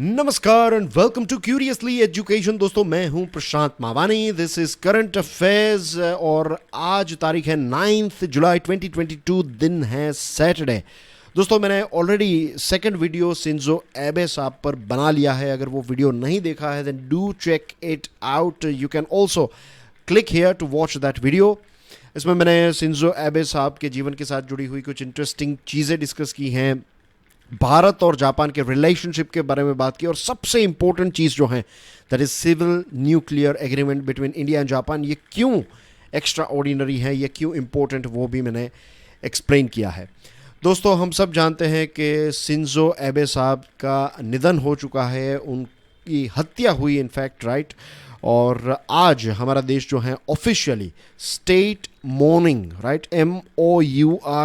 नमस्कार and welcome to Curiously Education. दोस्तों, मैं हूं Prashant Mawani. This is current affairs और आज तारीख है 9 जुलाई 2022, दिन है सैटरडे। दोस्तों, मैंने ऑलरेडी सेकंड वीडियो शिंजो एबे साहब पर बना लिया है। अगर वो वीडियो नहीं देखा है then do check it out. You can also click here to watch that video. इसमें मैंने शिंजो एबे साहब के जीवन के साथ जुड़ी हुई कुछ इंटरेस्टिंग चीज़ें डिस्कस की हैं, भारत और जापान के रिलेशनशिप के बारे में बात की, और सबसे इंपॉर्टेंट चीज़ जो है that is civil nuclear agreement between India and Japan. ये क्यों एक्स्ट्रा ऑर्डिनरी है, ये क्यों इंपॉर्टेंट, वो भी मैंने एक्सप्लेन किया है। दोस्तों, हम सब जानते हैं कि शिंजो एबे साहब का निधन हो चुका है, उनकी हत्या हुई इनफैक्ट, राइट। और आज हमारा देश जो है officially state morning, right, MOURNING,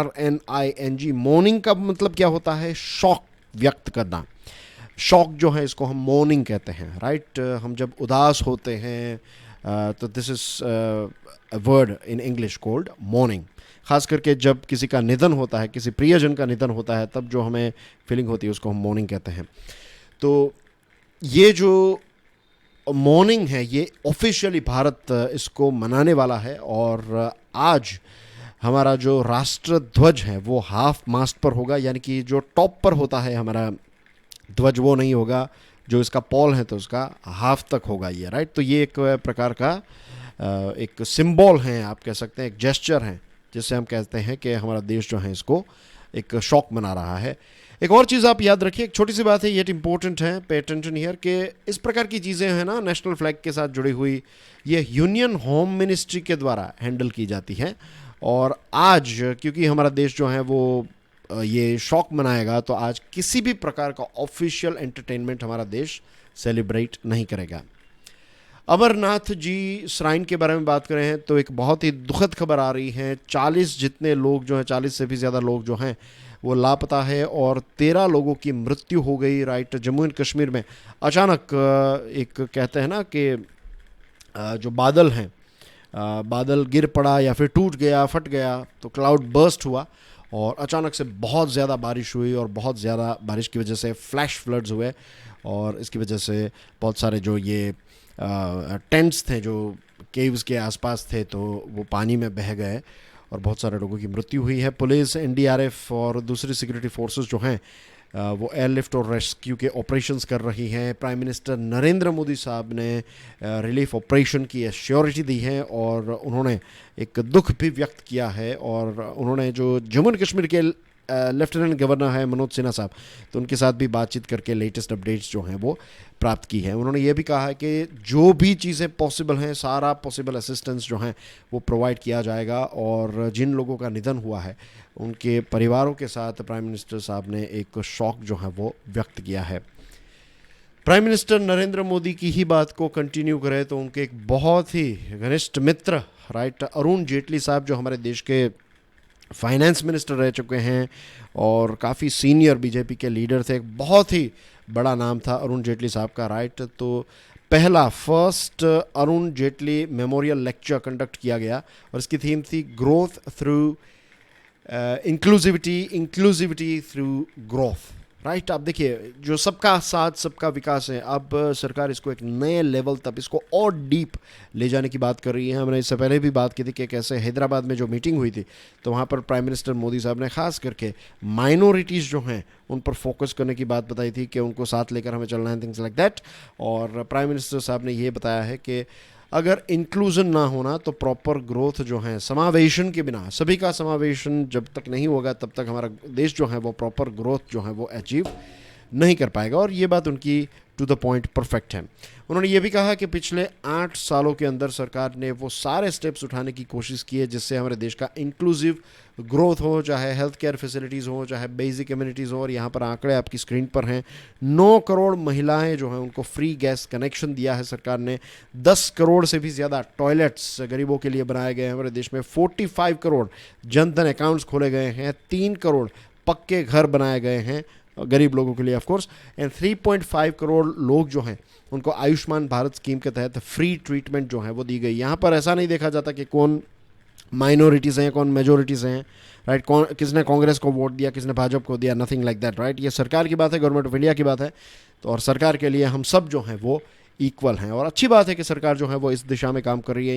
morning का मतलब क्या होता है? शॉक व्यक्त करना। शॉक जो है इसको हम मॉर्निंग कहते हैं, राइट। हम जब उदास होते हैं तो this is a word in English called morning. खास करके जब किसी का निधन होता है, किसी प्रियजन का निधन होता है, तब जो हमें फीलिंग होती है उसको हम मॉर्निंग कहते हैं। तो ये जो मॉर्निंग है ये ऑफिशियली भारत इसको मनाने वाला है। और आज हमारा जो राष्ट्र ध्वज है वो हाफ मास्ट पर होगा, यानी कि जो टॉप पर होता है हमारा ध्वज वो नहीं होगा, जो इसका पॉल है तो उसका हाफ तक होगा ये, राइट। तो ये एक प्रकार का एक सिंबल है, आप कह सकते हैं, एक जेस्चर है, जिससे हम कहते हैं कि हमारा देश जो है इसको एक शौक मना रहा है। एक और चीज़ आप याद रखिए, एक छोटी सी बात है, ये इंपॉर्टेंट है, पे अटेंशन हियर, कि इस प्रकार की चीज़ें हैं ना नेशनल फ्लैग के साथ जुड़ी हुई, ये यूनियन होम मिनिस्ट्री के द्वारा हैंडल की जाती है। और आज क्योंकि हमारा देश जो है वो ये शौक मनाएगा, तो आज किसी भी प्रकार का ऑफिशियल एंटरटेनमेंट हमारा देश सेलिब्रेट नहीं करेगा। अमरनाथ जी श्राइन के बारे में बात करें तो एक बहुत ही दुखद खबर आ रही है। 40 जितने लोग जो हैं, 40 से भी ज़्यादा लोग जो हैं वो लापता है और 13 लोगों की मृत्यु हो गई, राइट। जम्मू एंड कश्मीर में अचानक एक कहते हैं ना कि जो बादल हैं, बादल गिर पड़ा या फिर टूट गया, फट गया, तो क्लाउड बर्स्ट हुआ और अचानक से बहुत ज़्यादा बारिश हुई और बहुत ज़्यादा बारिश की वजह से फ्लैश फ्लड्स हुए और इसकी वजह से बहुत सारे जो ये टेंट्स थे जो केव्स के आसपास थे तो वो पानी में बह गए और बहुत सारे लोगों की मृत्यु हुई है। पुलिस, एनडीआरएफ और दूसरी सिक्योरिटी फोर्सेस जो हैं वो एयरलिफ्ट और रेस्क्यू के ऑपरेशंस कर रही हैं। प्राइम मिनिस्टर नरेंद्र मोदी साहब ने रिलीफ ऑपरेशन की एश्योरिटी दी है और उन्होंने एक दुख भी व्यक्त किया है। और उन्होंने जो जम्मू एंड कश्मीर के लेफ्टिनेंट गवर्नर है मनोज सिन्हा साहब, तो उनके साथ भी बातचीत करके लेटेस्ट अपडेट्स जो हैं वो प्राप्त की है। उन्होंने ये भी कहा है कि जो भी चीज़ें पॉसिबल हैं, सारा पॉसिबल असिस्टेंस जो हैं वो प्रोवाइड किया जाएगा। और जिन लोगों का निधन हुआ है उनके परिवारों के साथ प्राइम मिनिस्टर साहब ने एक शोक जो है वो व्यक्त किया है। प्राइम मिनिस्टर नरेंद्र मोदी की ही बात को कंटिन्यू करें तो उनके एक बहुत ही घनिष्ठ मित्र, राइट, अरुण जेटली साहब, जो हमारे देश के फाइनेंस मिनिस्टर रह चुके हैं और काफ़ी सीनियर बीजेपी के लीडर थे, एक बहुत ही बड़ा नाम था अरुण जेटली साहब का, राइट। तो पहला first Arun Jaitley memorial lecture conduct किया गया और इसकी थीम थी growth through inclusivity through growth, right. आप देखिए, जो सबका साथ सबका विकास है, अब सरकार इसको एक नए लेवल तक, इसको और डीप ले जाने की बात कर रही है। हमने इससे पहले भी बात की थी कि कैसे हैदराबाद में जो मीटिंग हुई थी तो वहाँ पर प्राइम मिनिस्टर मोदी साहब ने खास करके माइनॉरिटीज़ जो हैं उन पर फोकस करने की बात बताई थी कि उनको साथ लेकर हमें चलना है, थिंग्स लाइक दैट। और प्राइम मिनिस्टर साहब ने ये बताया है कि अगर इंक्लूजन ना होना तो प्रॉपर ग्रोथ जो है, समावेशन के बिना, सभी का समावेशन जब तक नहीं होगा तब तक हमारा देश जो है वो प्रॉपर ग्रोथ जो है वो अचीव नहीं कर पाएगा। और ये बात उनकी टू द पॉइंट परफेक्ट है। उन्होंने ये भी कहा कि पिछले 8 सालों के अंदर सरकार ने वो सारे स्टेप्स उठाने की कोशिश की है जिससे हमारे देश का इंक्लूसिव ग्रोथ हो, चाहे हेल्थ केयर फैसिलिटीज़ हो, चाहे बेसिक कम्युनिटीज़ हो। और यहाँ पर आंकड़े आपकी स्क्रीन पर हैं। 9 करोड़ महिलाएं जो हैं उनको फ्री गैस कनेक्शन दिया है सरकार ने। 10 करोड़ से भी ज़्यादा टॉयलेट्स गरीबों के लिए बनाए गए हैं हमारे देश में। 45 करोड़ जनधन अकाउंट्स खोले गए हैं। 3 करोड़ पक्के घर बनाए गए हैं गरीब लोगों के लिए, ऑफ कोर्स। एंड 3.5 करोड़ लोग जो हैं उनको आयुष्मान भारत स्कीम के तहत फ्री ट्रीटमेंट जो है वो दी गई। यहाँ पर ऐसा नहीं देखा जाता कि कौन माइनॉरिटीज़ हैं, कौन मेजोरिटीज़ हैं, राइट, कौन किसने कांग्रेस को वोट दिया, किसने भाजपा को दिया, नथिंग लाइक दैट, राइट। ये सरकार की बात है, गवर्नमेंट ऑफ इंडिया की बात है। तो और सरकार के लिए हम सब जो हैं वो इक्वल हैं, और अच्छी बात है कि सरकार जो है वो इस दिशा में काम कर रही है।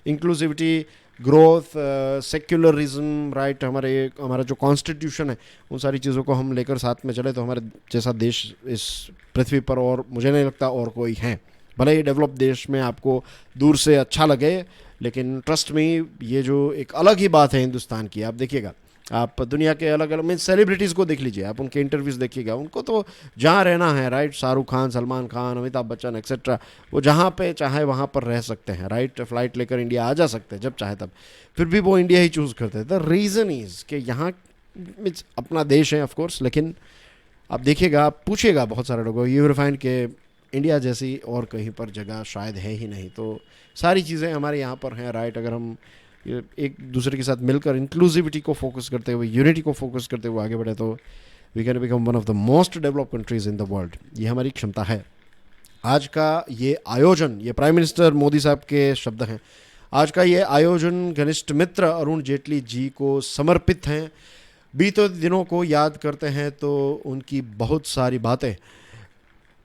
इंक्लूसिविटी, ग्रोथ, सेक्युलरिज्म, राइट, हमारा जो कॉन्स्टिट्यूशन है, उन सारी चीज़ों को हम लेकर साथ में चले तो हमारे जैसा देश इस पृथ्वी पर और मुझे नहीं लगता और कोई है। भले ही डेवलप देश में आपको दूर से अच्छा लगे, लेकिन ट्रस्ट में ये जो एक अलग ही बात है हिंदुस्तान की। आप देखिएगा, आप दुनिया के अलग अलग मीन सेलिब्रिटीज़ को देख लीजिए, आप उनके इंटरव्यूज़ देखिएगा, उनको तो जहाँ रहना है, राइट, शाहरुख खान, सलमान खान, अमिताभ बच्चन एक्सेट्रा, वो जहाँ पे चाहे वहाँ पर रह सकते हैं, राइट, फ्लाइट लेकर इंडिया आ जा सकते हैं जब चाहे तब, फिर भी वो इंडिया ही चूज़ करते हैं। द रीज़न इज़ कि यहाँ मीन्स अपना देश है ऑफ कोर्स, लेकिन आप देखिएगा, आप पूछिएगा बहुत सारे लोगों, यू विल फाइंड के इंडिया जैसी और कहीं पर जगह शायद है ही नहीं। तो सारी चीज़ें हमारे यहाँ पर हैं, राइट। अगर हम एक दूसरे के साथ मिलकर इंक्लूसिविटी को फोकस करते हुए, यूनिटी को फोकस करते हुए आगे बढ़े तो we can become one of the most developed countries in the world. ये हमारी क्षमता है। आज का ये आयोजन, ये प्राइम मिनिस्टर मोदी साहब के शब्द हैं, आज का ये आयोजन घनिष्ठ मित्र अरुण जेटली जी को समर्पित हैं। बीते दिनों को याद करते हैं तो उनकी बहुत सारी बातें,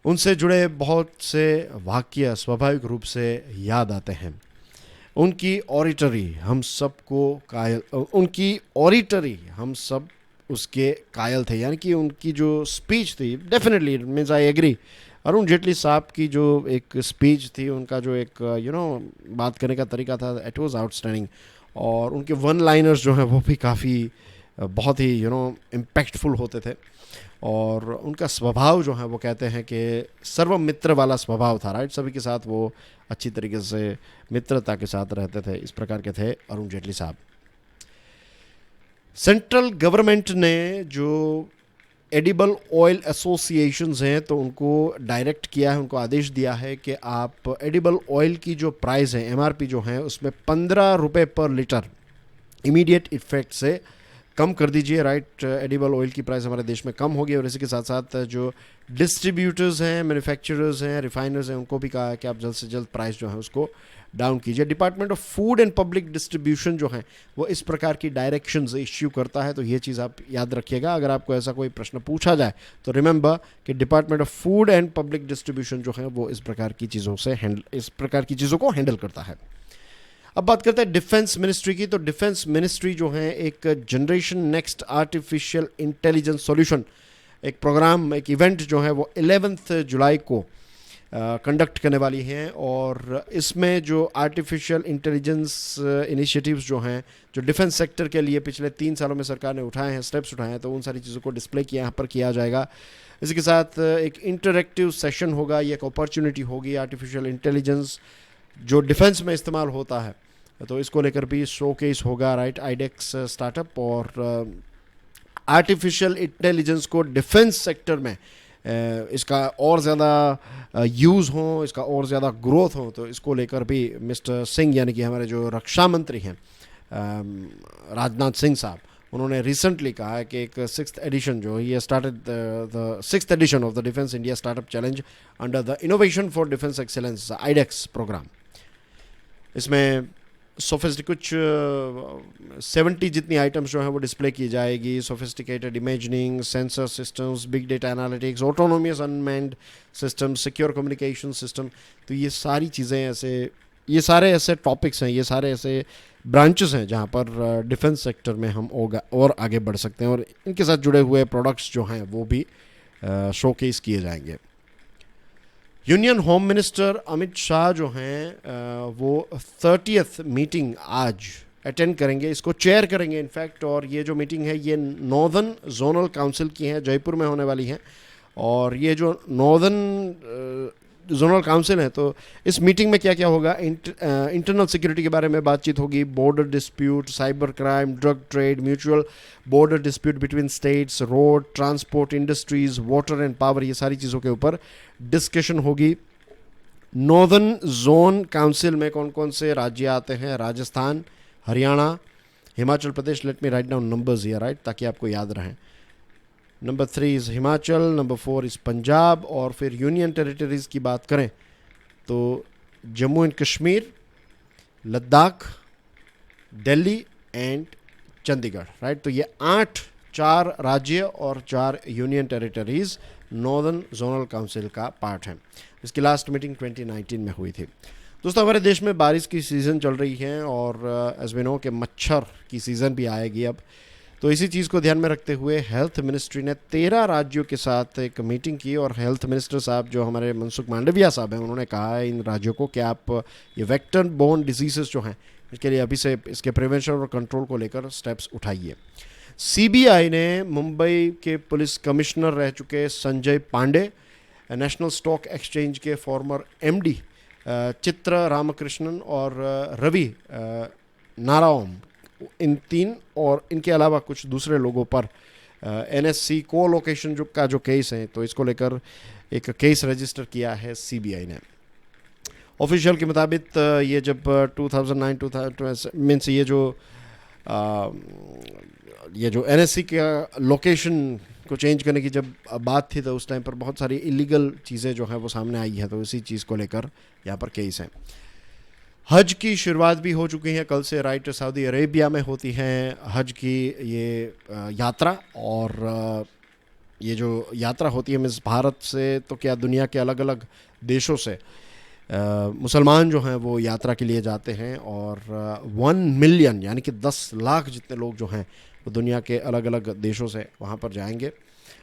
उनसे जुड़े बहुत से वाक्य स्वाभाविक रूप से याद आते हैं। उनकी ऑरिटरी हम सब उसके कायल थे, यानी कि उनकी जो स्पीच थी, definitely means I agree, Arun Jaitley साहब की जो एक स्पीच थी, उनका जो एक बात करने का तरीका था, इट वाज आउटस्टैंडिंग। और उनके वन लाइनर्स जो हैं वो भी काफ़ी बहुत ही इम्पैक्टफुल होते थे। और उनका स्वभाव जो है वो कहते हैं कि सर्व मित्र वाला स्वभाव था, राइट। सभी के साथ वो अच्छी तरीके से मित्रता के साथ रहते थे, इस प्रकार के थे अरुण जेटली साहब। सेंट्रल गवर्नमेंट ने जो एडिबल ऑयल एसोसिएशंस हैं तो उनको डायरेक्ट किया है, उनको आदेश दिया है कि आप एडिबल ऑयल की जो प्राइस है, एमआरपी जो है, उसमें 15 रुपये पर लीटर इमीडिएट इफेक्ट से कम कर दीजिए, राइट। एडिबल ऑयल की प्राइस हमारे देश में कम होगी। और इसी के साथ साथ जो डिस्ट्रीब्यूटर्स हैं, मैन्युफैक्चरर्स हैं, रिफाइनर्स हैं, उनको भी कहा है कि आप जल्द से जल्द प्राइस जो है उसको डाउन कीजिए। Department of food and public distribution जो है वो इस प्रकार की डायरेक्शंस इश्यू करता है, तो ये चीज़ आप याद रखिएगा। अगर आपको ऐसा कोई प्रश्न पूछा जाए तो रिमेंबर कि department of food and public distribution जो है वो इस प्रकार की चीज़ों को हैंडल करता है। अब बात करते हैं डिफेंस मिनिस्ट्री की। तो डिफेंस मिनिस्ट्री जो है एक generation next artificial intelligence solution, एक प्रोग्राम, एक इवेंट जो है वो 11 जुलाई को कंडक्ट करने वाली हैं। और इसमें जो आर्टिफिशियल इंटेलिजेंस इनिशिएटिव्स जो हैं, जो डिफेंस सेक्टर के लिए पिछले 3 सालों में सरकार ने उठाए हैं, स्टेप्स उठाए हैं, तो उन सारी चीज़ों को डिस्प्ले यहाँ पर किया जाएगा। इसी के साथ एक इंटरेक्टिव सेशन होगा, ये एक अपॉर्चुनिटी होगी। आर्टिफिशियल इंटेलिजेंस जो डिफेंस में इस्तेमाल होता है तो इसको लेकर भी शोकेस होगा, राइट। आइडेक्स स्टार्टअप और आर्टिफिशियल इंटेलिजेंस को डिफेंस सेक्टर में इसका और ज़्यादा यूज़ हो, इसका और ज़्यादा ग्रोथ हो, तो इसको लेकर भी मिस्टर सिंह यानी कि हमारे जो रक्षा मंत्री हैं राजनाथ सिंह साहब, उन्होंने रिसेंटली कहा है कि एक 6th एडिशन जो ये started the 6th edition of the defence India startup challenge under the innovation for defence excellence iDEX programme. इसमें कुछ 70 जितनी आइटम्स जो हैं वो डिस्प्ले की जाएगी। Sophisticated imagining, sensor systems, big data analytics, autonomous unmanned system, secure communication system. तो ये सारी चीज़ें ये सारे ऐसे टॉपिक्स हैं, ये सारे ऐसे ब्रांचेस हैं जहाँ पर डिफेंस सेक्टर में हम और आगे बढ़ सकते हैं। और इनके साथ जुड़े हुए प्रोडक्ट्स जो हैं वो भी शोकेस किए जाएंगे। Union home minister Amit Shah जो हैं वो 30th मीटिंग आज अटेंड करेंगे, इसको चेयर करेंगे इनफैक्ट। और ये जो मीटिंग है ये नॉर्दर्न जोनल काउंसिल की है, जयपुर में होने वाली है। और ये जो नॉर्दर्न जोनल काउंसिल है, तो इस मीटिंग में क्या क्या होगा, इंटरनल सिक्योरिटी के बारे में बातचीत होगी, border dispute, cyber crime, drug trade, mutual border dispute between states, road transport, industries, water and power, ये सारी चीज़ों के ऊपर डिस्कशन होगी। नॉर्दर्न जोन काउंसिल में कौन कौन से राज्य आते हैं, Rajasthan, Haryana, Himachal Pradesh. Let me write down numbers here, right, ताकि आपको याद रहें। Number 3 is Himachal, number 4 is Punjab. और फिर यूनियन टेरिटरीज़ की बात करें तो Jammu and Kashmir, Ladakh, Delhi and Chandigarh, right. तो ये 4 राज्य और 4 union territories northern zonal council का पार्ट हैं। इसकी लास्ट मीटिंग 2019 में हुई थी। दोस्तों, हमारे देश में बारिश की सीज़न चल रही है और एज वी नो कि मच्छर की सीज़न भी आएगी अब। तो इसी चीज़ को ध्यान में रखते हुए हेल्थ मिनिस्ट्री ने 13 राज्यों के साथ एक मीटिंग की और हेल्थ मिनिस्टर साहब जो हमारे मनसुख मांडविया साहब हैं, उन्होंने कहा है इन राज्यों को कि आप ये वेक्टर बोर्न डिजीज़ जो हैं इसके लिए अभी से इसके प्रिवेंशन और कंट्रोल को लेकर स्टेप्स उठाइए। सीबीआई ने मुंबई के पुलिस कमिश्नर रह चुके Sanjay Pande, national stock exchange के फॉर्मर एमडी चित्र रामकृष्णन और रवि नारायण, इन 3 और इनके अलावा कुछ दूसरे लोगों पर एनएससी को लोकेशन जो केस है, तो इसको लेकर एक केस रजिस्टर किया है सीबीआई ने। ऑफिशियल के मुताबिक ये जब 2009 मीन्स ये जो एनएससी का लोकेशन को चेंज करने की जब बात थी, तो उस टाइम पर बहुत सारी इलीगल चीज़ें जो हैं वो सामने आई हैं। तो इसी चीज़ को लेकर यहाँ पर केस है। हज की शुरुआत भी हो चुकी है कल से, राइट। सऊदी अरेबिया में होती है हज की ये यात्रा, और ये जो यात्रा होती है मीन्स भारत से तो क्या दुनिया के अलग अलग देशों से मुसलमान जो हैं वो यात्रा के लिए जाते हैं, और 1 मिलियन यानी कि 10 लाख जितने लोग जो हैं वो दुनिया के अलग अलग देशों से वहाँ पर जाएंगे।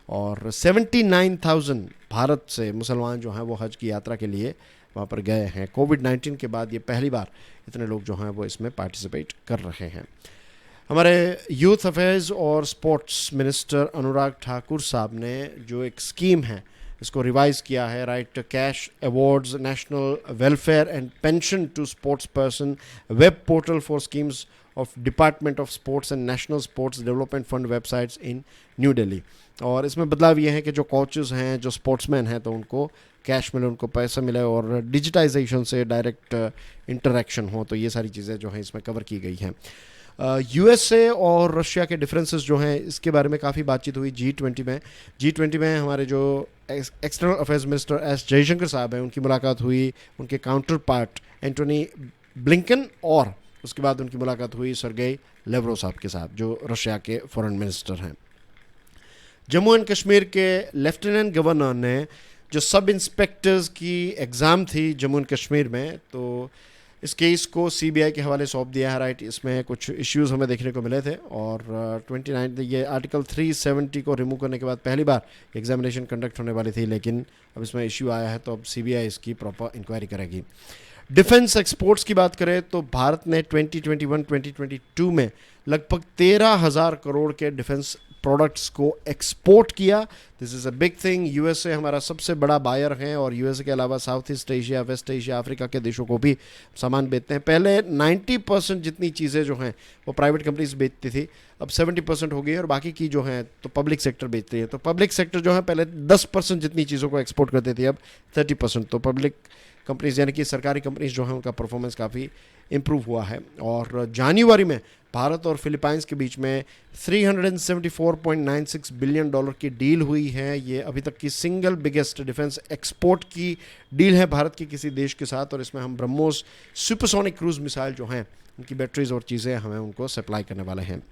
और 79,000 भारत से मुसलमान जो हैं वो हज की यात्रा के लिए वहाँ पर गए हैं। कोविड-19 के बाद ये पहली बार इतने लोग जो हैं वो इसमें पार्टिसिपेट कर रहे हैं। हमारे यूथ अफेयर्स और स्पोर्ट्स मिनिस्टर अनुराग ठाकुर साहब ने जो एक स्कीम है इसको रिवाइज़ किया है, right. Cash awards, national welfare and pension to sports person, web portal for schemes of department of sports and national sports development fund websites in New Delhi. और इसमें बदलाव ये है कि जो कोचेज़ हैं, जो स्पोर्ट्समैन हैं, तो उनको कैश मिले, उनको पैसा मिले और डिजिटाइजेशन से डायरेक्ट इंटरेक्शन हो। तो ये सारी चीज़ें जो हैं इसमें कवर की गई हैं। यूएसए और रशिया के डिफरेंसेस जो हैं इसके बारे में काफ़ी बातचीत हुई G20 में हमारे जो external affairs minister S Jaishankar साहब हैं उनकी मुलाकात हुई उनके काउंटर पार्ट एंटोनी ब्लिंकन, और उसके बाद उनकी मुलाकात हुई सर्गेई लेवरोव साहब के साथ जो रशिया के फॉरेन मिनिस्टर हैं। जम्मू एंड कश्मीर के लेफ्टिनेंट गवर्नर ने जो सब इंस्पेक्टर्स की एग्ज़ाम थी जम्मू एंड कश्मीर में, तो इस केस को सीबीआई के हवाले सौंप दिया है, राइट। इसमें कुछ इश्यूज हमें देखने को मिले थे और 29 ये आर्टिकल 370 को रिमूव करने के बाद पहली बार एग्जामिनेशन कंडक्ट होने वाली थी, लेकिन अब इसमें इश्यू आया है, तो अब सीबीआई इसकी प्रॉपर इंक्वायरी करेगी। डिफेंस एक्सपोर्ट्स की बात करें तो भारत ने 2021-2022 में लगभग 13,000 करोड़ के डिफेंस प्रोडक्ट्स को एक्सपोर्ट किया। This is a big thing. USA हमारा सबसे बड़ा बायर है और यूएसए के अलावा south east Asia, west Asia, Africa के देशों को भी सामान बेचते हैं। पहले 90% जितनी चीज़ें जो हैं वो प्राइवेट कंपनीज बेचती थी, अब 70% हो गई और बाकी की जो हैं तो पब्लिक सेक्टर बेचती है। तो पब्लिक सेक्टर जो है पहले 10% जितनी चीज़ों को एक्सपोर्ट करती थी, अब 30%। तो पब्लिक कंपनीज यानी कि सरकारी कंपनीज जो हैं उनका परफॉर्मेंस काफ़ी इम्प्रूव हुआ है। और जनवरी में भारत और फिलीपाइंस के बीच में $374.96 बिलियन की डील हुई है। ये अभी तक की सिंगल बिगेस्ट डिफेंस एक्सपोर्ट की डील है भारत के किसी देश के साथ, और इसमें हम ब्रह्मोस सुपरसोनिक क्रूज मिसाइल जो हैं उनकी बैटरीज और चीज़ें हमें उनको सप्लाई करने वाले हैं।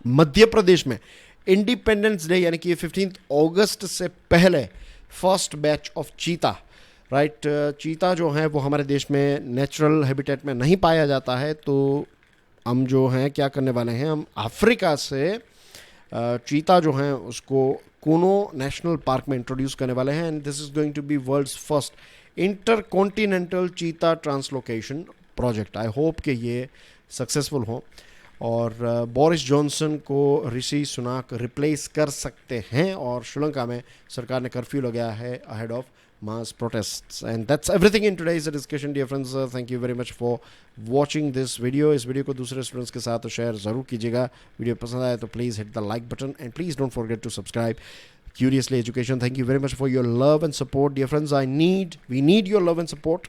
मध्य प्रदेश में इंडिपेंडेंस डे यानी कि 15 अगस्त से पहले फर्स्ट बैच ऑफ चीता, राइट। चीता जो है वो हमारे देश में नेचुरल हैबिटेट में नहीं पाया जाता है, तो हम जो हैं क्या करने वाले हैं, हम अफ्रीका से चीता जो हैं उसको कूनो नेशनल पार्क में इंट्रोड्यूस करने वाले हैं। And this is going to be world's first intercontinental cheetah translocation project. I hope कि ये सक्सेसफुल हो और बोरिस जॉनसन को ऋषि सुनाक रिप्लेस कर सकते हैं, और श्रीलंका में सरकार ने कर्फ्यू लगाया है ahead of mass protests. And that's everything in today's discussion, dear friends. Thank you very much for watching this video. इस वीडियो को दूसरे स्टूडेंट्स के साथ शेयर ज़रूर कीजिएगा। वीडियो पसंद आए तो please hit the like button and please don't forget to subscribe Curiously Education. Thank you very much for your love and support, dear friends. We need your love and support.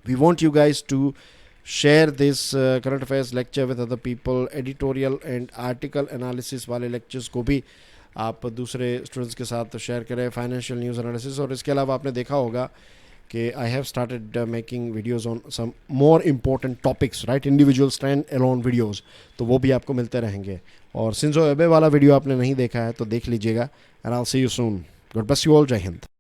We want you guys to share this current affairs lecture with other people. Editorial and article analysis वाले lectures को भी आप दूसरे students के साथ share करें, financial news analysis. और इसके अलावा आपने देखा होगा कि I have started making videos on some more important topics, right, individual stand alone videos, तो वो भी आपको मिलते रहेंगे। और शिंजो एबे वाला वीडियो आपने नहीं देखा है तो देख लीजिएगा। And I will see you soon. God bless you all. जय हिंद।